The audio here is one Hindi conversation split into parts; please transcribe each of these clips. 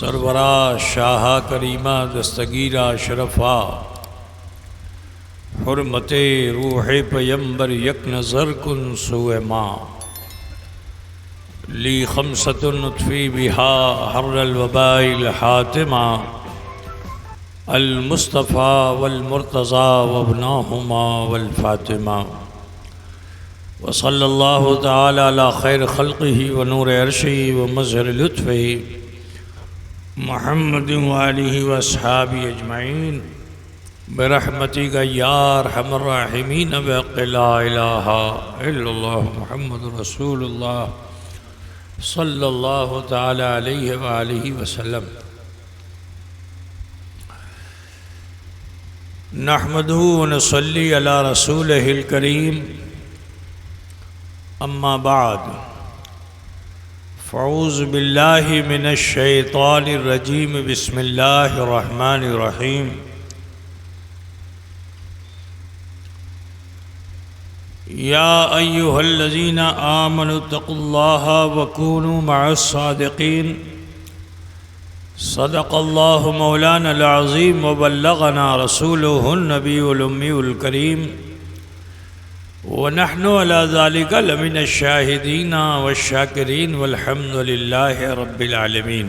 सरवरा शाह करीमा दस्तगीरा शरफा हुर्मते रूह पैम्बर यक नज़र कुन सुए माँ ली खमसतुन उत्फ़ी बिहा हर्रल वबाइल हातिमा अल मुस्तफ़ा वल मुर्तज़ा वबनाहुमा वल फ़ातिमा व सल्लल्लाहु तआला अला खैर खल्क़िही व नूर अर्शिही व मज़हर लुत्फ़िही मुहम्मद व आलिही व अस्हाबिही अजमईन बिरहमतिका या अरहमर राहिमीन बिहक़्क़ि ला इलाहा इल्लल्लाह मुहम्मदुर रसूलुल्लाह सल्लल्लाहु तआला अलैहि व आलिहि वसल्लम। नहमदुहु व नसल्ली अला रसूलिहिल करीम, अम्मा बाद, फ़अऊज़ु बिल्लाहि मिनश शैतानिर रजीम, बिस्मिल्लाहिर रहमानिर रहीम। या अय्युहल्लज़ीना आमनुत्तक़ुल्लाहा व कूनू मअस्सादिक़ीन। सदक़ल्लाहु मौलानल अज़ीम व बल्लग़ना रसूलुहुन नबियुल उम्मीयुल करीम व नहनु अला ज़ालिका लमिनश शाहिदीन वश्शाकिरीन वल्हम्दुलिल्लाहि रब्बिल आलमीन।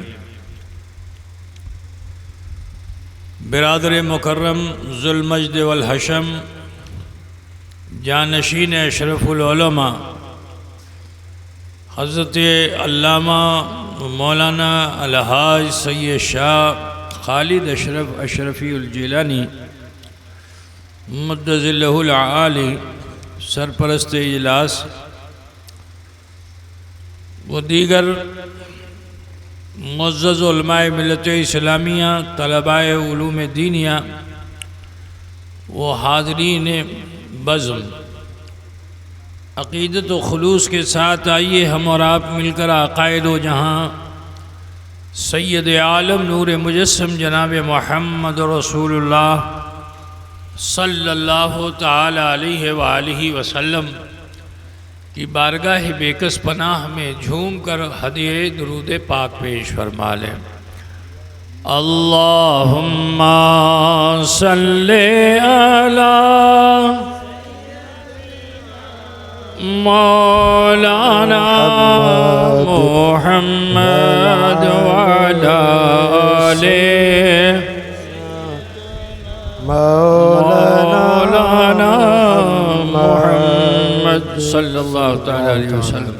बिरादर मुकर्रम ज़ुल मज्द वल हशम, जानशीन अशरफुल उलमा हज़रत अल्लामा मौलाना अलहाज सैयद शाह खालिद अशरफ अशरफीउल जिलानी मुद्दज़िल्लहुल आली सरपरस्त इजलास व दीगर मुअज़्ज़ज़ उलमाए मिल्लत इस्लामिया, तलबाए उलूम दीनिया व हाज़रीन बज़्म, अक़ीदत व खुलूस के साथ आइए हम और आप मिलकर अक़ाइद व जहाँ सैयद आलम नूर मुजस्सम जनाब मुहम्मद रसूलुल्लाह सल्लल्लाहु तआला अलैहि व आलिहि वसल्लम की बारगाह बेकस पनाह में झूम कर हदिये दुरूद पाक पेश फरमा लें। अल्लाहुम्मा सल्ले अला मौलाना मुहम्मद व अला आले मौलाना मुहम्मद सल्लल्लाहु अलैहि वसल्लम।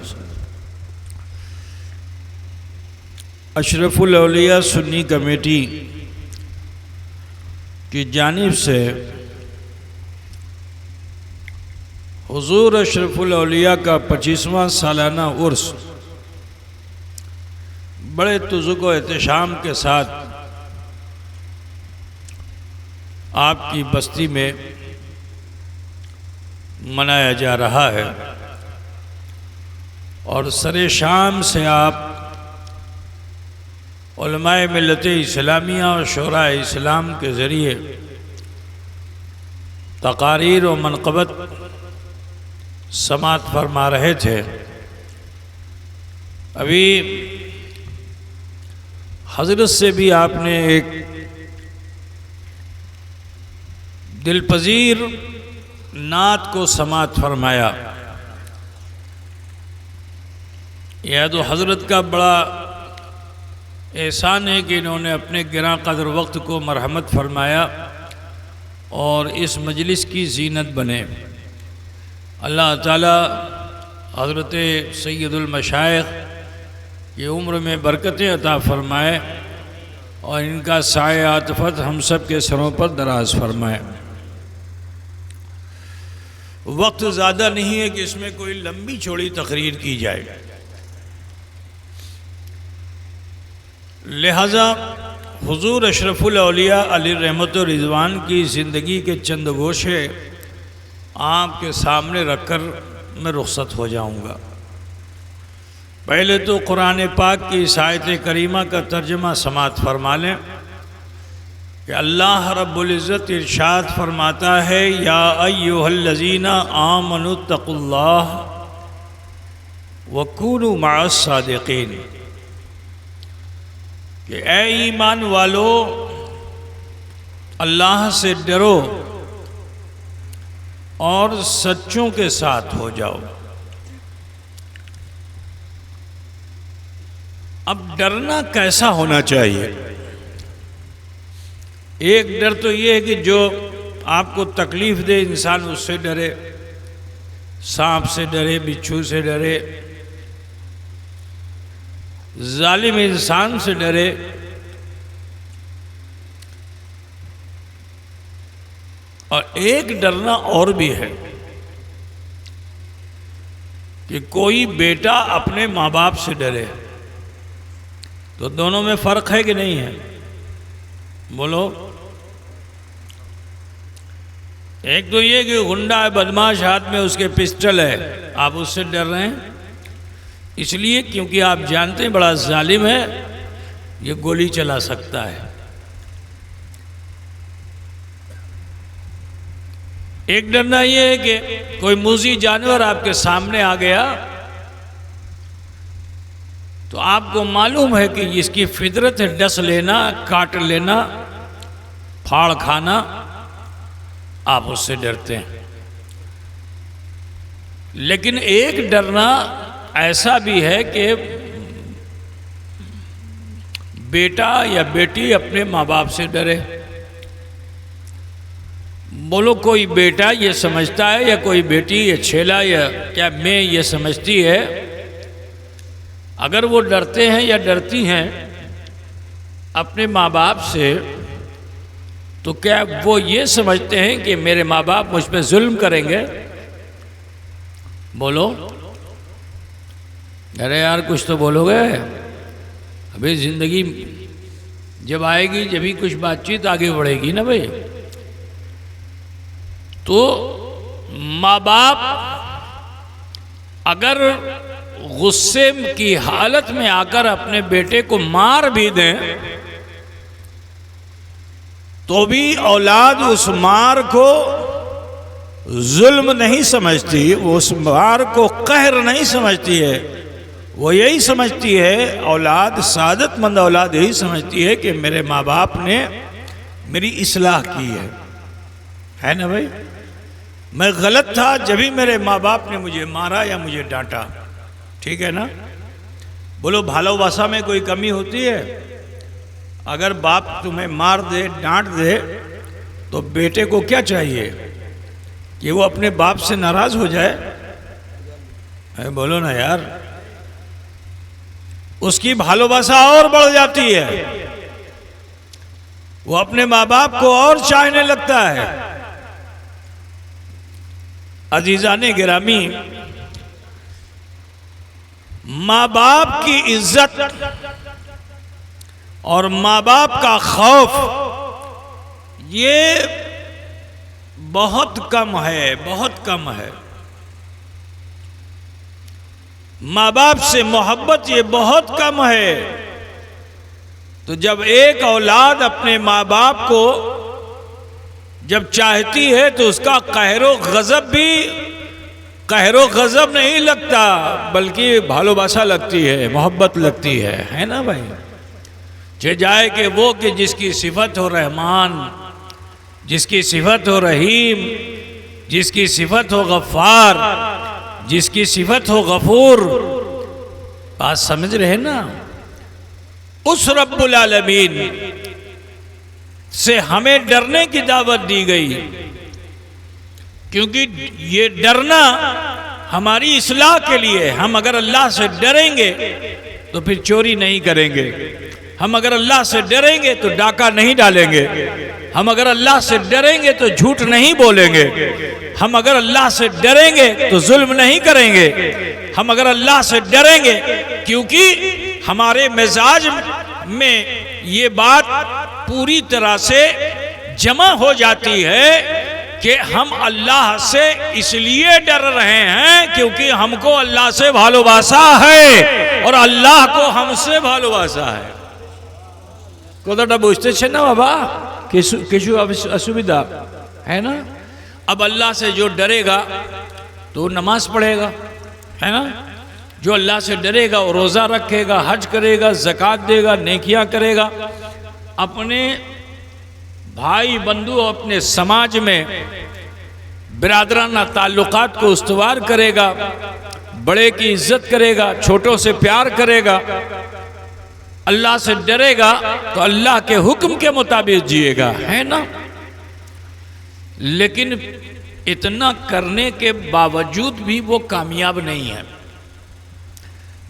अशरफुल औलिया सुन्नी कमेटी की जानिब से हुजूर अशरफुल औलिया का 25वां सालाना उर्स बड़े तुज़ुक व एहतशाम के साथ आपकी बस्ती में मनाया जा रहा है और सरे शाम से आप उलमाए मिल्लत इस्लामिया और शोरा इस्लाम के ज़रिए तकारीर व मनक़बत समात फरमा रहे थे। अभी हज़रत से भी आपने एक दिलपजीर नात को समात फरमाया। यह तो हज़रत का बड़ा एहसान है कि इन्होंने अपने गिरां क़द्र वक्त को मरहमत फरमाया और इस मजलिस की जीनत बने। अल्लाह ताला हज़रत सैयदुल मशाइख़ की उम्र में बरकतें अता फ़रमाए और इनका साए आतफ़त हम सब के सरों पर दराज फरमाए। वक्त ज़्यादा नहीं है कि इसमें कोई लंबी चौड़ी तकरीर की जाए, लिहाजा हुजूर अशरफुल औलिया अली रहमत व रिज़वान की ज़िंदगी के चंद गोशे आपके सामने रखकर मैं रुख़सत हो जाऊंगा। पहले तो कुरान पाक की इस आयत करीमा का तर्जमा समात फरमा लें कि अल्लाह रब्बुल इज़्ज़त इरशाद फरमाता है, या अय्युहल्लज़ीना आमनुत्तक़ुल्लाह व कूनू मअस्सादिक़ीन। कि ऐ ईमान वालो, अल्लाह से डरो और सच्चों के साथ हो जाओ। अब डरना कैसा होना चाहिए? एक डर तो ये है कि जो आपको तकलीफ दे इंसान उससे डरे, सांप से डरे, बिच्छू से डरे, जालिम इंसान से डरे। और एक डरना और भी है कि कोई बेटा अपने माँ बाप से डरे। तो दोनों में फर्क है कि नहीं है? बोलो। एक तो ये कि गुंडा है, बदमाश, हाथ में उसके पिस्टल है, आप उससे डर रहे हैं इसलिए क्योंकि आप जानते हैं बड़ा जालिम है, ये गोली चला सकता है। एक डरना ये है कि कोई मूजी जानवर आपके सामने आ गया तो आपको मालूम है कि इसकी फितरत है डस लेना, काट लेना, फाड़ खाना, आप उससे डरते हैं। लेकिन एक डरना ऐसा भी है कि बेटा या बेटी अपने माँ बाप से डरे। बोलो, कोई बेटा ये समझता है या कोई बेटी या छेला या क्या मैं ये समझती है, अगर वो डरते हैं या डरती हैं अपने माँ बाप से, तो क्या वो ये समझते हैं कि मेरे माँ बाप मुझ पे जुल्म करेंगे? बोलो। अरे यार कुछ तो बोलोगे। अभी जिंदगी जब आएगी जब ही कुछ बातचीत आगे बढ़ेगी ना भाई। तो माँ बाप अगर गुस्से की हालत में आकर अपने बेटे को मार भी दें तो भी औलाद उस मार को जुल्म नहीं समझती, वो उस मार को कहर नहीं समझती है। वो यही समझती है, औलाद, सादतमंद औलाद यही समझती है कि मेरे माँ बाप ने मेरी इस्लाह की है ना भाई। मैं गलत था जब भी मेरे माँ बाप ने मुझे मारा या मुझे डांटा, ठीक है ना। बोलो, भालोबासा में कोई कमी होती है? अगर बाप तुम्हें मार दे, डांट दे, तो बेटे को क्या चाहिए कि वो अपने बाप से नाराज हो जाए? बोलो ना यार। उसकी भालोबासा और बढ़ जाती है, वो अपने माँ बाप को और चाहने लगता है। अजीजाने गिरामी, माँ बाप की इज्जत और माँ बाप का खौफ ये बहुत कम है, बहुत कम है। माँ बाप से मोहब्बत ये बहुत कम है। तो जब एक औलाद अपने माँ बाप को जब चाहती है तो उसका कहरो गजब नहीं लगता, बल्कि भालोबासा लगती है, मोहब्बत लगती है ना भाई। जे जाए कि वो कि जिसकी सिफत हो रहमान, जिसकी सिफत हो रहीम, जिसकी सिफत हो गफ्फार, जिसकी सिफत हो गफूर। बात समझ रहे ना? उस रब्बुल आलमीन से हमें डरने की दावत दी गई, क्योंकि ये डरना हमारी इस्लाह के लिए। हम अगर अल्लाह से डरेंगे तो फिर चोरी नहीं करेंगे, हम अगर अल्लाह से डरेंगे तो डाका नहीं डालेंगे, हम अगर अल्लाह से डरेंगे तो झूठ नहीं बोलेंगे, हम अगर अल्लाह से डरेंगे तो जुल्म नहीं करेंगे, हम अगर अल्लाह से डरेंगे, क्योंकि हमारे मिजाज में ये बात पूरी तरह से जमा हो जाती है कि हम अल्लाह से इसलिए डर रहे हैं क्योंकि हमको अल्लाह से भालोबासा है और अल्लाह को हमसे भालोबासा है। কথাটা বুঝতেছেন না বাবা? কিছু असुविधा है ना? अब अल्लाह से जो डरेगा तो नमाज पढ़ेगा, है ना। जो अल्लाह से डरेगा वो रोज़ा रखेगा, हज करेगा, ज़कात देगा, नेकियां करेगा, अपने भाई बंधु अपने समाज में बिरादराना ताल्लुकात को उस्तवार करेगा, बड़े की इज्जत करेगा, छोटों से प्यार करेगा, अल्लाह से डरेगा तो अल्लाह के हुक्म के मुताबिक जिएगा, है ना। लेकिन इतना करने के बावजूद भी वो कामयाब नहीं है।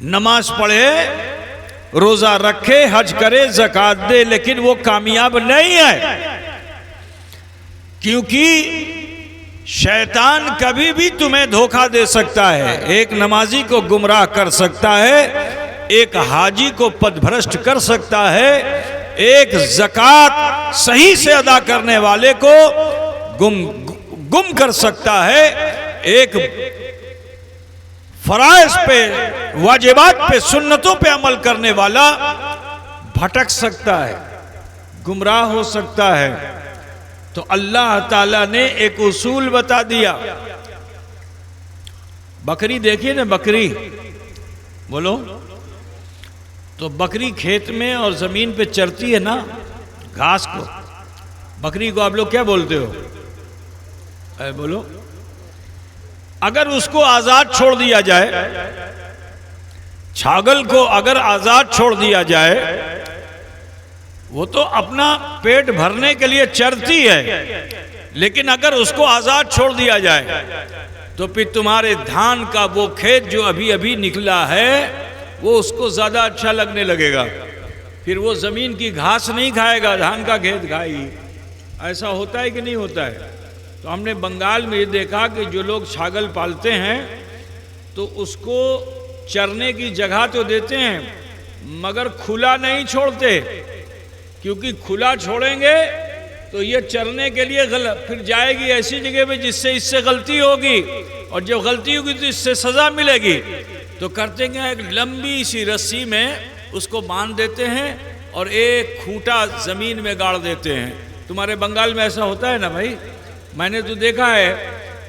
नमाज पढ़े, रोजा रखे, हज करे, ज़कात दे, लेकिन वो कामयाब नहीं है, क्योंकि शैतान कभी भी तुम्हें धोखा दे सकता है। एक नमाजी को गुमराह कर सकता है, एक हाजी को पथभ्रष्ट कर सकता है, एक ज़कात सही से अदा करने वाले को गुम कर सकता है, एक फराइज पे, वाजिबात पे, सुन्नतों पे अमल करने वाला भटक सकता है, गुमराह हो सकता है। तो अल्लाह ताला ने एक उसूल बता दिया। बकरी देखिए ना, बकरी बोलो, तो बकरी खेत में और जमीन पे चरती है ना घास को। बकरी को आप लोग क्या बोलते हो? बोलो। अगर उसको आजाद छोड़ दिया जाए, छागल को अगर आजाद छोड़ दिया जाए, वो तो अपना पेट भरने के लिए चरती है, लेकिन अगर उसको आजाद छोड़ दिया जाए तो फिर तुम्हारे धान का वो खेत जो अभी अभी निकला है वो उसको ज्यादा अच्छा लगने लगेगा, फिर वो जमीन की घास नहीं खाएगा, धान का खेत खाएगी। ऐसा होता है कि नहीं होता है? तो हमने बंगाल में ये देखा कि जो लोग छागल पालते हैं तो उसको चरने की जगह तो देते हैं मगर खुला नहीं छोड़ते, क्योंकि खुला छोड़ेंगे तो ये चरने के लिए गलत फिर जाएगी ऐसी जगह पे जिससे इससे गलती होगी, और जब गलती होगी तो इससे सजा मिलेगी। तो करते क्या, एक लंबी सी रस्सी में उसको बांध देते हैं और एक खूंटा जमीन में गाड़ देते हैं। तुम्हारे बंगाल में ऐसा होता है ना भाई? मैंने तो देखा है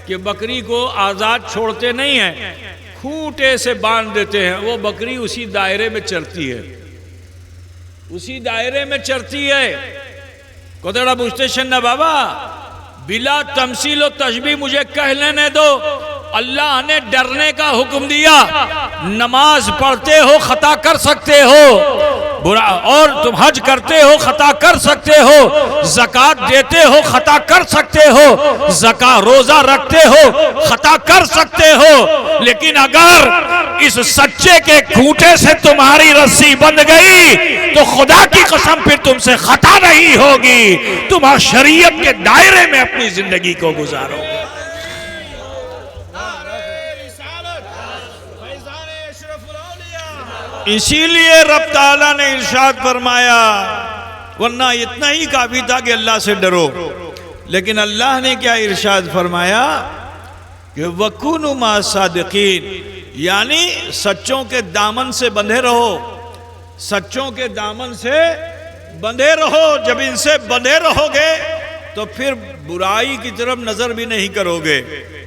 कि बकरी को आज़ाद छोड़ते नहीं हैं, खूंटे से बांध देते हैं, वो बकरी उसी दायरे में चरती है, उसी दायरे में चरती है। कोदड़ा स्टेशन ना बाबा, बिला तमसील और तशबीह मुझे कह लेने दो। अल्लाह ने डरने का हुक्म दिया। नमाज पढ़ते हो खता कर सकते हो, बुरा, और तुम हज करते हो खता कर सकते हो, ज़कात देते हो खता कर सकते हो, रोजा रखते हो खता कर सकते हो, लेकिन अगर इस सच्चे के खूंटे से तुम्हारी रस्सी बंध गई तो खुदा की कसम फिर तुमसे खता नहीं होगी, तुम शरीयत के दायरे में अपनी जिंदगी को गुजारोगे। इसीलिए रब ताला ने इरशाद फरमाया, वरना इतना ही काफी था कि अल्लाह से डरो, लेकिन अल्लाह ने क्या इरशाद फरमाया कि वकुनु मा सादिकीन, यानी सच्चों के दामन से बंधे रहो, सच्चों के दामन से बंधे रहो। जब इनसे बंधे रहोगे तो फिर बुराई की तरफ नजर भी नहीं करोगे,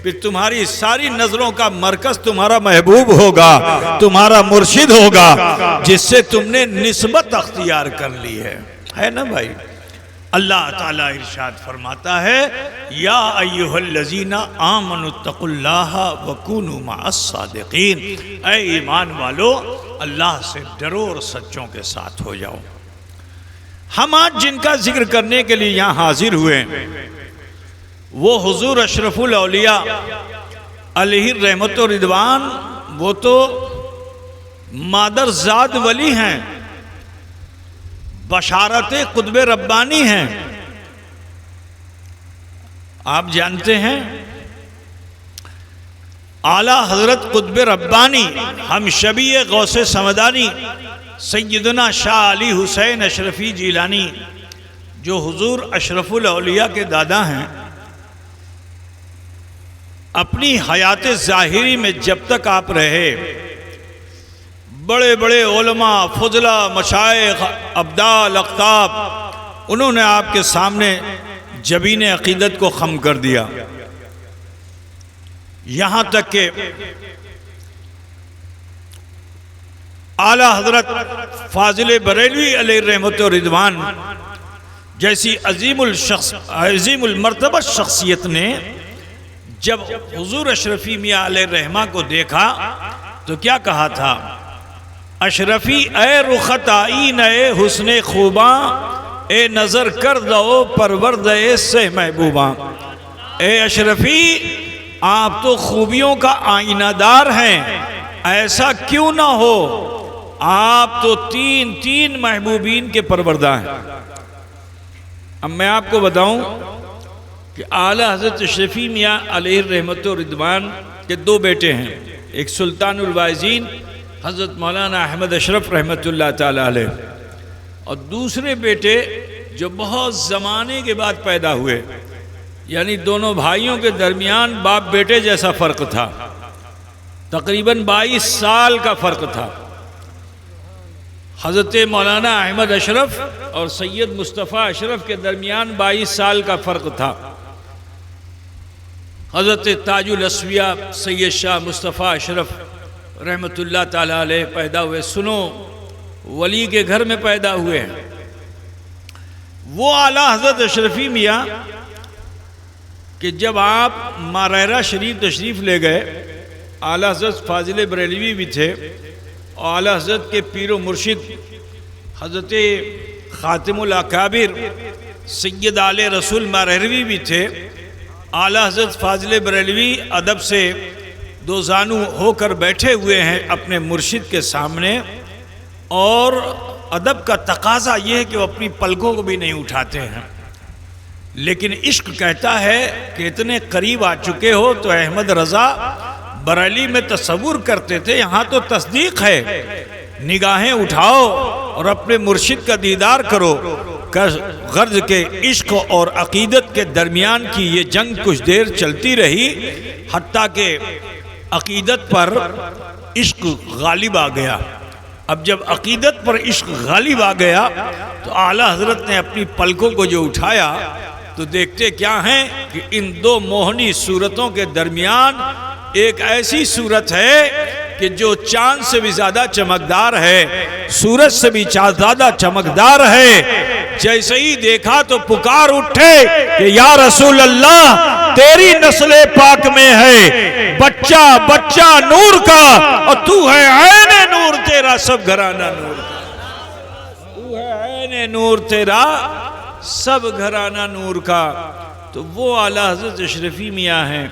फिर तुम्हारी सारी नजरों का मरकज तुम्हारा महबूब होगा, तुम्हारा मुर्शिद होगा, जिससे तुमने निस्बत अख्तियार कर ली है ना भाई। अल्लाह ताला इरशाद फरमाता है, या अय्युहल्लज़ीना आमनुत्तकुल्लाह वकुनू मअस्सादिकीन, ऐ ईमान वालो अल्लाह से डरो और सच्चों के साथ हो जाओ। हम आज जिनका जिक्र करने के लिए यहाँ हाजिर हुए वो हुजूर अशरफुल औलिया अलैहि रहमत व रिदवान, वो तो मादरजाद वली हैं, बशारत कुतुब रब्बानी हैं। आप जानते हैं आला हजरत कुतुब रब्बानी हम शबी गौसे समदानी सैयदना शाह अली हुसैन अशरफी जिलानी, जो हुजूर अशरफुल औलिया के दादा हैं, अपनी हयात ज़ाहिरी में जब तक आप रहे, बड़े बड़े उलमा, फुजला, मशाइख, अब्दाल, अख्ताब, उन्होंने आपके सामने जबीन अकीदत को खम कर दिया। यहाँ तक के आला हजरत फाजिल बरेलवी अलैहि रहमत व रिदवान जैसी अजीमुल मर्तबा शख्सियत ने जब हुजूर अशरफी मियाँ अलैहि रहमा को देखा तो क्या कहा था? अशरफी ए रुखत आईन ए हुस्ने खूबा ए नज़र कर दो परवरद से महबूबा। ए अशरफी आप तो खूबियों का आईनादार हैं, ऐसा क्यों ना हो, आप तो तीन तीन महबूबीन के परवरदा हैं। अब मैं आपको बताऊं कि आला हज़रत शफी मियाँ अलैहि रहमत व रिदवान के दो बेटे हैं, एक सुल्तानुल वाइज़ीन हज़रत मौलाना अहमद अशरफ रहमतुल्लाह ताला अलैह, और दूसरे बेटे जो बहुत ज़माने के बाद पैदा हुए, यानी दोनों भाइयों के दरमियान बाप बेटे जैसा फ़र्क था, तकरीबन 22 साल का फ़र्क था। हज़रत मौलाना अहमद अशरफ और सैयद मुस्तफ़ा अशरफ के दरमियान 22 साल का फ़र्क था। हज़रत ताजुल अस्विया सैयद शाह मुस्तफ़ा अशरफ रहमतुल्लाह ताला अलैह पैदा हुए, सुनो वली के घर में पैदा हुए हैं। वो आला हज़रत अशरफी मियाँ कि जब आप मारहरा शरीफ तशरीफ़ ले गए, आला हज़रत फाजिल बरेलवी भी थे और आला हज़रत के पीरो मुर्शिद हज़रत ख़ातिमुल अकाबिर सैयद आले रसूल मारहरवी भी थे। आला हज़रत फाजिल बरेलवी अदब से दो जानू होकर बैठे हुए हैं अपने मुर्शिद के सामने, और अदब का तकाजा ये है कि वो अपनी पलकों को भी नहीं उठाते हैं, लेकिन इश्क कहता है कि इतने करीब आ चुके हो तो अहमद रज़ा बरेली में तसव्वुर करते थे, यहाँ तो तस्दीक है, निगाहें उठाओ और अपने मुर्शिद का दीदार करो। गर्ज के इश्क और अकीदत के दरमियान की ये जंग कुछ देर चलती रही, हत्ता के अकीदत पर इश्क गालिब आ गया। अब जब अकीदत पर इश्क गालिब आ गया तो आला हज़रत ने अपनी पलकों को जो उठाया तो देखते क्या हैं कि इन दो मोहनी सूरतों के दरमियान एक ऐसी सूरत है कि जो चांद से भी ज्यादा चमकदार है, सूरज से भी ज्यादा चमकदार है। जैसे ही देखा तो पुकार उठे कि या रसूल अल्लाह, तेरी नस्ले पाक में है बच्चा बच्चा नूर का, और तू है ऐने नूर, तेरा सब घराना नूर का, तू है ऐने नूर, तेरा सब घराना नूर का। तो वो आला हज़रत अशरफी मियाँ हैं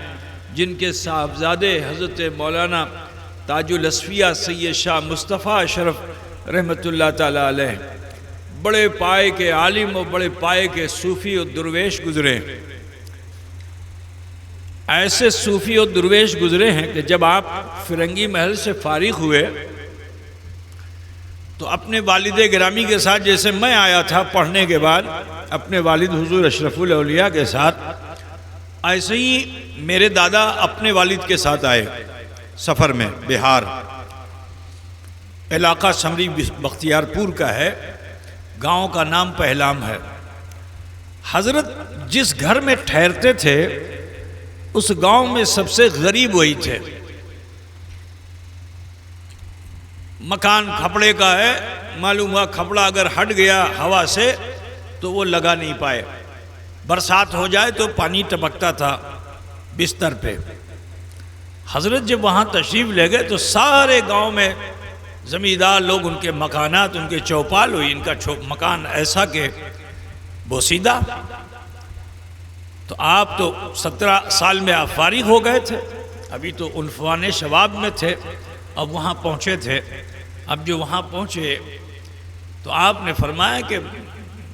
जिनके साहबजादे हज़रत मौलाना ताजुल अस्फिया सैयद शाह मुस्तफ़ा अशरफ रहमतुल्लाह ताला अलैह बड़े पाए के आलिम और बड़े पाए के सूफ़ी और दुर्वेश गुजरे। ऐसे सूफ़ी और दुर्वेश गुजरे हैं कि जब आप फिरंगी महल से फारिग हुए तो अपने वालिद गिरामी के साथ, जैसे मैं आया था पढ़ने के बाद अपने वालिद हुजूर अशरफुल औलिया के साथ, ऐसे ही मेरे दादा अपने वालिद के साथ आए सफ़र में। बिहार इलाका समरी बख्तियारपुर का है, गांव का नाम पहलाम है। हजरत जिस घर में ठहरते थे उस गांव में सबसे गरीब वही थे। मकान खपड़े का है, मालूम हुआ खपड़ा अगर हट गया हवा से तो वो लगा नहीं पाए, बरसात हो जाए तो पानी टपकता था बिस्तर पे। हजरत जब वहाँ तशरीफ़ ले गए तो सारे गांव में ज़मींदार लोग, उनके मकानात, उनके चौपाल हुई, इनका मकान ऐसा के बोसीदा। तो आप तो 17 साल में आप फारिग हो गए थे, अभी तो उन्फान शबाब में थे, अब वहाँ पहुँचे थे। अब जो वहाँ पहुँचे तो आपने फरमाया कि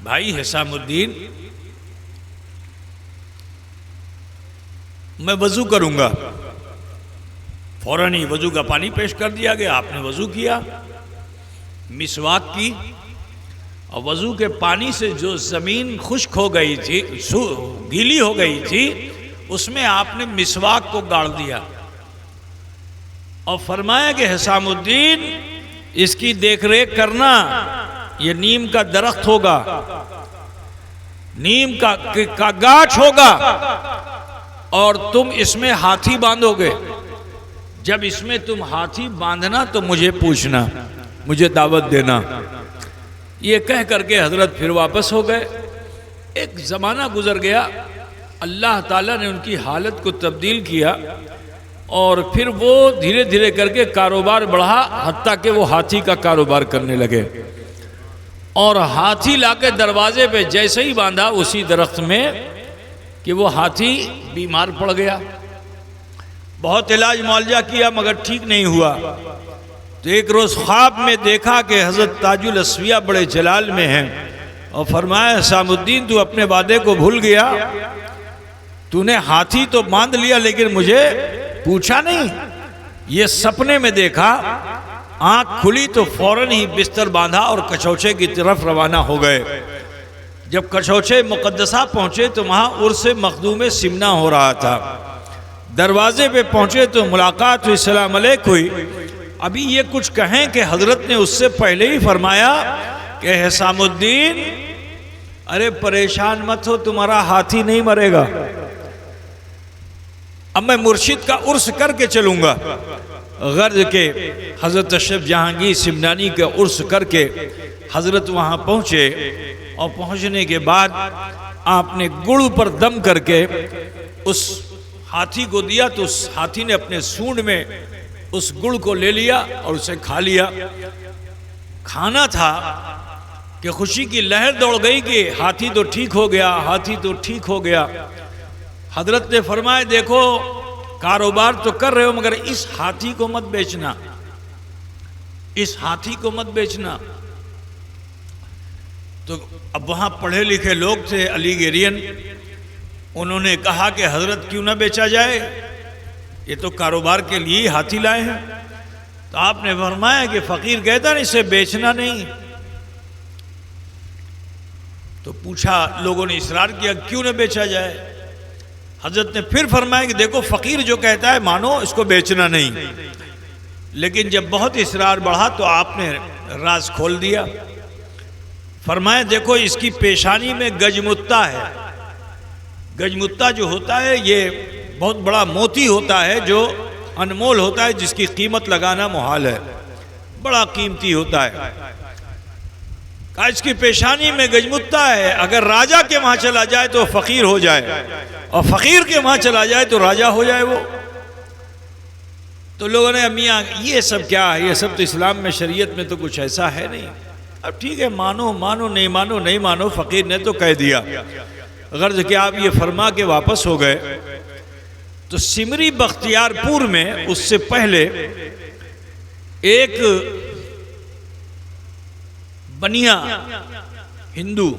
भाई हिसामुद्दीन, मैं वज़ू करूँगा। फ़ौरन ही वज़ू का पानी पेश कर दिया गया, आपने वज़ू किया, मिसवाक की, और वज़ू के पानी से जो ज़मीन खुश्क हो गई थी, गीली हो गई थी, उसमें आपने मिसवाक को गाड़ दिया और फरमाया कि हिसामुद्दीन, इसकी देखरेख करना, ये नीम का दरख्त होगा, नीम का गाछ होगा, और तुम इसमें हाथी बांधोगे। जब इसमें तुम हाथी बांधना तो मुझे पूछना। मुझे दावत देना। ये कह करके हजरत फिर वापस हो गए। एक ज़माना गुजर गया, अल्लाह ताला ने उनकी हालत को तब्दील किया और फिर वो धीरे धीरे करके कारोबार बढ़ा, हत्ता कि वो हाथी का कारोबार करने लगे। और हाथी लाके दरवाजे पे जैसे ही बांधा उसी दरख्त में कि वो हाथी बीमार पड़ गया। बहुत इलाज मुआलजा किया मगर ठीक नहीं हुआ। तो एक रोज़ ख्वाब में देखा कि हज़रत ताजुल अस्विया बड़े जलाल में हैं और फरमाया, सामुद्दीन तू अपने वादे को भूल गया, तूने हाथी तो बांध लिया लेकिन मुझे पूछा नहीं। ये सपने में देखा, आंख खुली तो फौरन ही बिस्तर बांधा और कछौचे की तरफ रवाना हो गए। जब कछौचे मुकद्दसा पहुंचे तो वहां उर्स मखदूम सिमना हो रहा था। दरवाजे पे पहुंचे तो मुलाकात हुई, सलाम अलैक हुई। अभी ये कुछ कहें कि हजरत ने उससे पहले ही फरमाया कि हिसामुद्दीन, अरे परेशान मत हो, तुम्हारा हाथी नहीं मरेगा। अब मैं मुर्शिद का उर्स करके चलूंगा। गर्ज के हजरत अशरफ जहांगीर सिमनानी का उर्स करके हजरत वहां पहुंचे और पहुंचने के बाद आपने गुड़ पर दम करके उस हाथी को दिया तो उस हाथी ने अपने सूंड में उस गुड़ को ले लिया और उसे खा लिया। खाना था कि खुशी की लहर दौड़ गई कि हाथी तो ठीक हो गया, हाथी तो ठीक हो गया। हजरत ने फरमाया, देखो कारोबार तो कर रहे हो मगर इस हाथी को मत बेचना, इस हाथी को मत बेचना। तो अब वहां पढ़े लिखे लोग थे अलीगेरियन, उन्होंने कहा कि हजरत क्यों ना बेचा जाए, ये तो कारोबार के लिए हाथी लाए हैं। तो आपने फरमाया कि फकीर कहता नहीं इसे बेचना नहीं। तो पूछा, लोगों ने इसरार किया क्यों ना बेचा जाए। हजरत ने फिर फरमाया कि देखो फकीर जो कहता है मानो, इसको बेचना नहीं। लेकिन जब बहुत इसरार बढ़ा तो आपने राज खोल दिया। फरमाया, देखो इसकी पेशानी में गजमुत्ता है। गजमुत्ता जो होता है ये बहुत बड़ा मोती होता है जो अनमोल होता है, जिसकी कीमत लगाना मुहाल है, बड़ा कीमती होता है। कहा इसकी पेशानी में गजमुत्ता है, अगर राजा के वहां चला जाए तो फकीर हो जाए और फकीर के वहां चला जाए तो राजा हो जाए वो। तो लोगों ने, मियाँ ये सब क्या है, ये सब तो इस्लाम में शरीयत में तो कुछ ऐसा है नहीं। अब ठीक है, मानो मानो, नहीं मानो नहीं मानो, फकीर ने तो कह दिया। गर्ज कि आप ये फरमा के वापस हो गए। तो सिमरी बख्तियारपुर में उससे पहले एक बनिया हिंदू,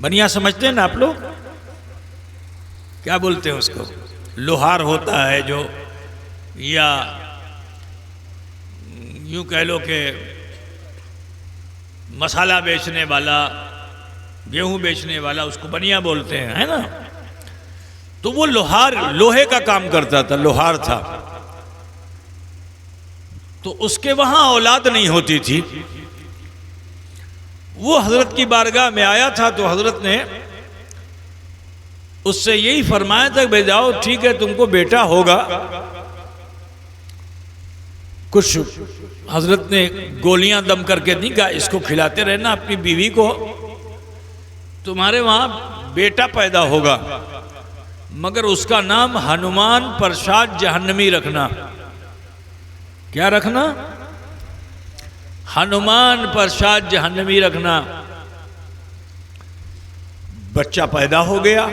बनिया समझते हैं ना आप लोग, क्या बोलते हैं उसको, लोहार होता है जो, या यूं कह लो कि मसाला बेचने वाला, गेहूं बेचने वाला, उसको बनिया बोलते हैं, है ना। तो वो लोहार, लोहे का काम करता था, लोहार था। तो उसके वहां औलाद नहीं होती थी। वो हजरत की बारगाह में आया था तो हजरत ने उससे यही फरमाया था, भाई जाओ ठीक है तुमको बेटा होगा। कुछ हजरत ने गोलियां दम करके नहीं कहा, इसको खिलाते रहना अपनी बीवी को, तुम्हारे वहां बेटा पैदा होगा, मगर उसका नाम हनुमान प्रसाद जहन्नमी रखना। क्या रखना? हनुमान प्रसाद जहन्नमी रखना। बच्चा पैदा हो गया।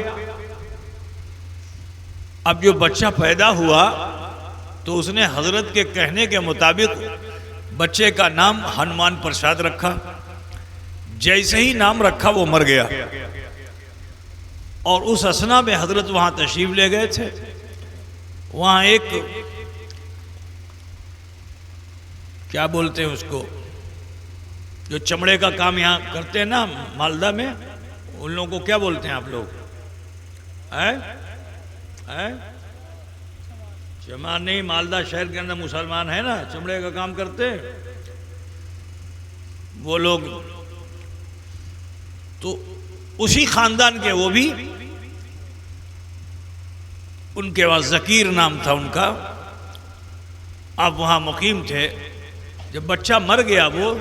अब जो बच्चा पैदा हुआ तो उसने हजरत के कहने के मुताबिक बच्चे का नाम हनुमान प्रसाद रखा। जैसे ही नाम रखा वो मर गया। और उस असना में हजरत वहां तशरीफ ले गए थे। वहां एक, क्या बोलते हैं उसको, जो चमड़े का काम यहाँ करते हैं ना मालदा में, उन लोगों को क्या बोलते हैं आप लोग? है चमार नहीं, मालदा शहर के अंदर मुसलमान है ना, चमड़े का काम करते हैं वो लोग। तो उसी खानदान के वो भी, उनके पास जकीर नाम था उनका। आप वहाँ मुकीम थे। जब बच्चा मर गया वो